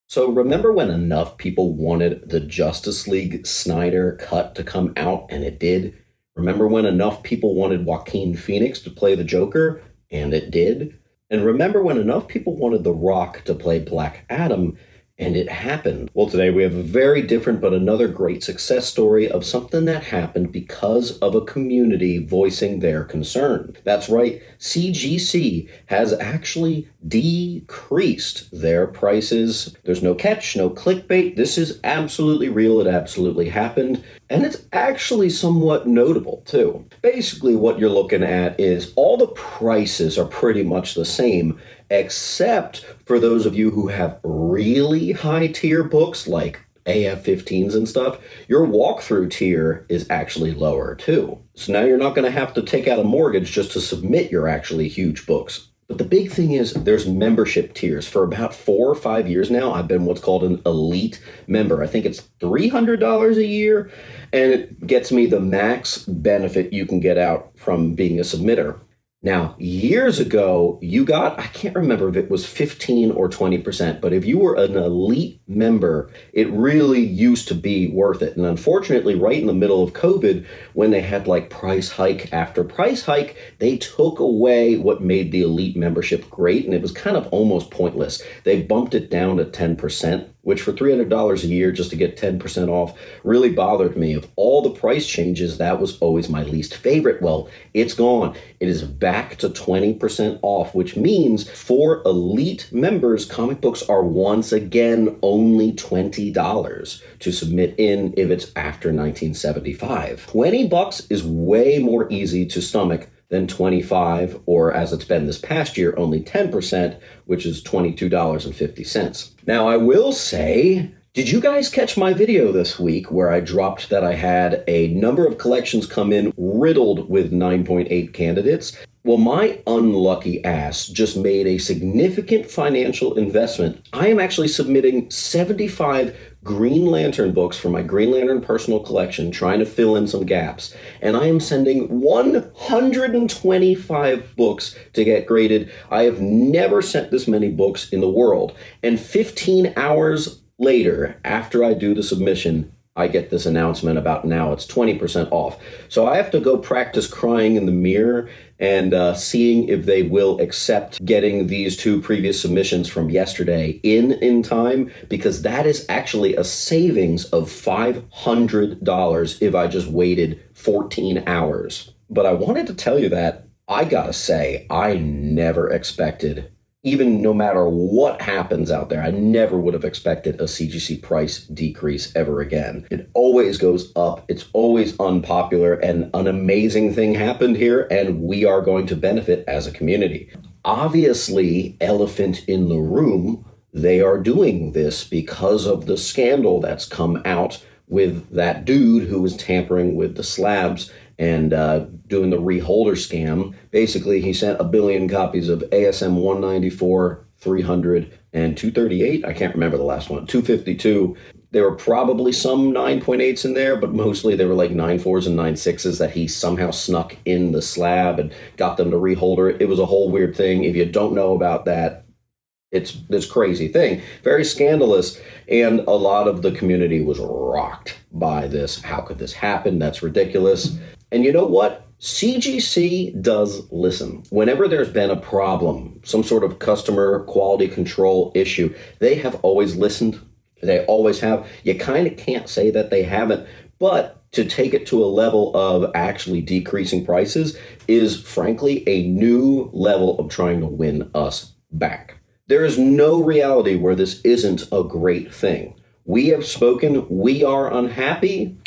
So remember when enough people wanted the Justice League Snyder cut to come out and it did? Remember when enough people wanted Joaquin Phoenix to play the Joker and it did? And remember when enough people wanted The Rock to play Black Adam and it happened? Well, today we have a very different but another great success story of something that happened because of a community voicing their concern. That's right, CGC has actually decreased their prices. There's no catch, no clickbait. This is absolutely real. It absolutely happened. And it's actually somewhat notable, too. Basically, what you're looking at is all the prices are pretty much the same, except for those of you who have really high tier books like AF-15s and stuff, your walkthrough tier is actually lower, too. So now you're not going to have to take out a mortgage just to submit your actually huge books. But the big thing is there's membership tiers. For about 4 or 5 years now, I've been what's called an elite member. I think it's $300 a year, and it gets me the max benefit you can get out from being a submitter. Now, years ago, you got, I can't remember if it was 15 or 20%, but if you were an elite member, it really used to be worth it. And unfortunately, right in the middle of COVID, when they had like price hike after price hike, they took away what made the elite membership great, and it was kind of almost pointless. They bumped it down to 10%. Which for $300 a year just to get 10% off really bothered me. Of all the price changes, that was always my least favorite. Well, it's gone. It is back to 20% off, which means for elite members, comic books are once again only $20 to submit in if it's after 1975. $20 is way more easy to stomach than 25, or as it's been this past year, only 10%, which is $22.50. Now, I will say, did you guys catch my video this week where I dropped that I had a number of collections come in riddled with 9.8 candidates? Well, my unlucky ass just made a significant financial investment. I am actually submitting 75 Green Lantern books for my Green Lantern personal collection, trying to fill in some gaps. And I am sending 125 books to get graded. I have never sent this many books in the world. And 15 hours later, after I do the submission, I get this announcement about now it's 20% off. So I have to go practice crying in the mirror and seeing if they will accept getting these 2 previous submissions from yesterday in time, because that is actually a savings of $500 if I just waited 14 hours. But I wanted to tell you that I gotta say, I never expected, even no matter what happens out there, I never would have expected a CGC price decrease ever again. It always goes up. It's always unpopular, and an amazing thing happened here, and we are going to benefit as a community. Obviously, elephant in the room, they are doing this because of the scandal that's come out with that dude who was tampering with the slabs and doing the reholder scam. Basically, he sent 1 billion copies of ASM 194, 300, and 238. I can't remember the last one. 252. There were probably some 9.8s in there, but mostly they were like 9.4s and 9.6s that he somehow snuck in the slab and got them to reholder it. It was a whole weird thing. If you don't know about that, it's this crazy thing, very scandalous, and a lot of the community was rocked by this. How could this happen? That's ridiculous. And you know what? CGC does listen. Whenever there's been a problem, some sort of customer quality control issue, they have always listened. They always have. You kind of can't say that they haven't, but to take it to a level of actually decreasing prices is frankly a new level of trying to win us back. There is no reality where this isn't a great thing. We have spoken. We are unhappy.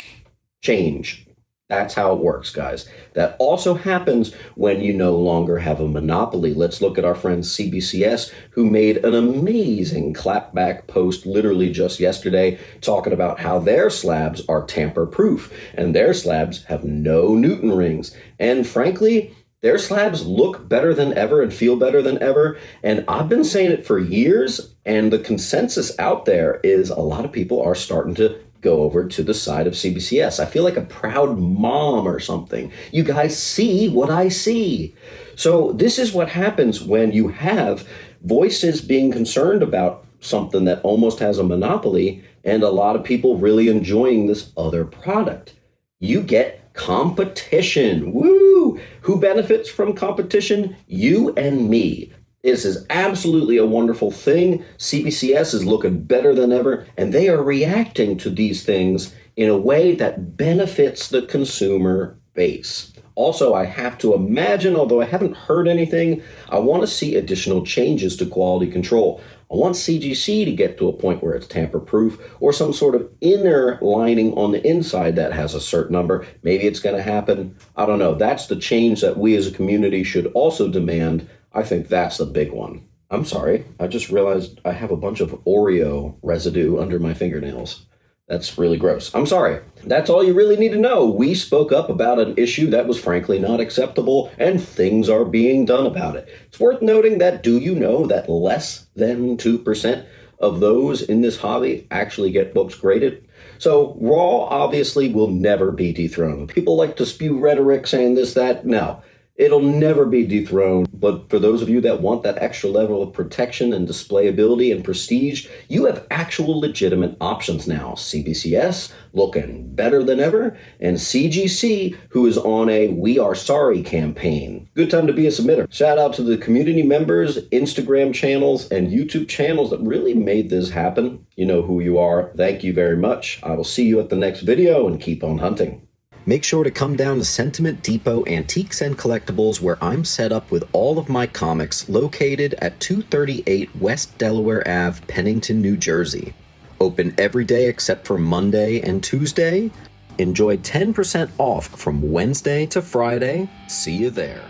Change. That's how it works, guys. That also happens when you no longer have a monopoly. Let's look at our friends CBCS, who made an amazing clapback post literally just yesterday talking about how their slabs are tamper-proof and their slabs have no Newton rings. And frankly, their slabs look better than ever and feel better than ever. And I've been saying it for years, and the consensus out there is a lot of people are starting to go over to the side of CBCS. I feel like a proud mom or something. You guys see what I see. So this is what happens when you have voices being concerned about something that almost has a monopoly and a lot of people really enjoying this other product. You get competition. Woo! Who benefits from competition? You and me. This is absolutely a wonderful thing. CBCS is looking better than ever, and they are reacting to these things in a way that benefits the consumer base. Also, I have to imagine, although I haven't heard anything, I want to see additional changes to quality control. I want CGC to get to a point where it's tamper-proof or some sort of inner lining on the inside that has a certain number. Maybe it's going to happen. I don't know. That's the change that we as a community should also demand. I think that's the big one. I'm sorry. I just realized I have a bunch of Oreo residue under my fingernails. That's really gross. I'm sorry. That's all you really need to know. We spoke up about an issue that was frankly not acceptable, and things are being done about it. It's worth noting that, do you know that less than 2% of those in this hobby actually get books graded? So Raw obviously will never be dethroned. People like to spew rhetoric saying this, that. No. It'll never be dethroned, but for those of you that want that extra level of protection and displayability and prestige, you have actual legitimate options now. CBCS, looking better than ever, and CGC, who is on a We Are Sorry campaign. Good time to be a submitter. Shout out to the community members, Instagram channels, and YouTube channels that really made this happen. You know who you are. Thank you very much. I will see you at the next video, and keep on hunting. Make sure to come down to Sentiment Depot Antiques and Collectibles, where I'm set up with all of my comics, located at 238 West Delaware Ave, Pennington, New Jersey. Open every day except for Monday and Tuesday. Enjoy 10% off from Wednesday to Friday. See you there.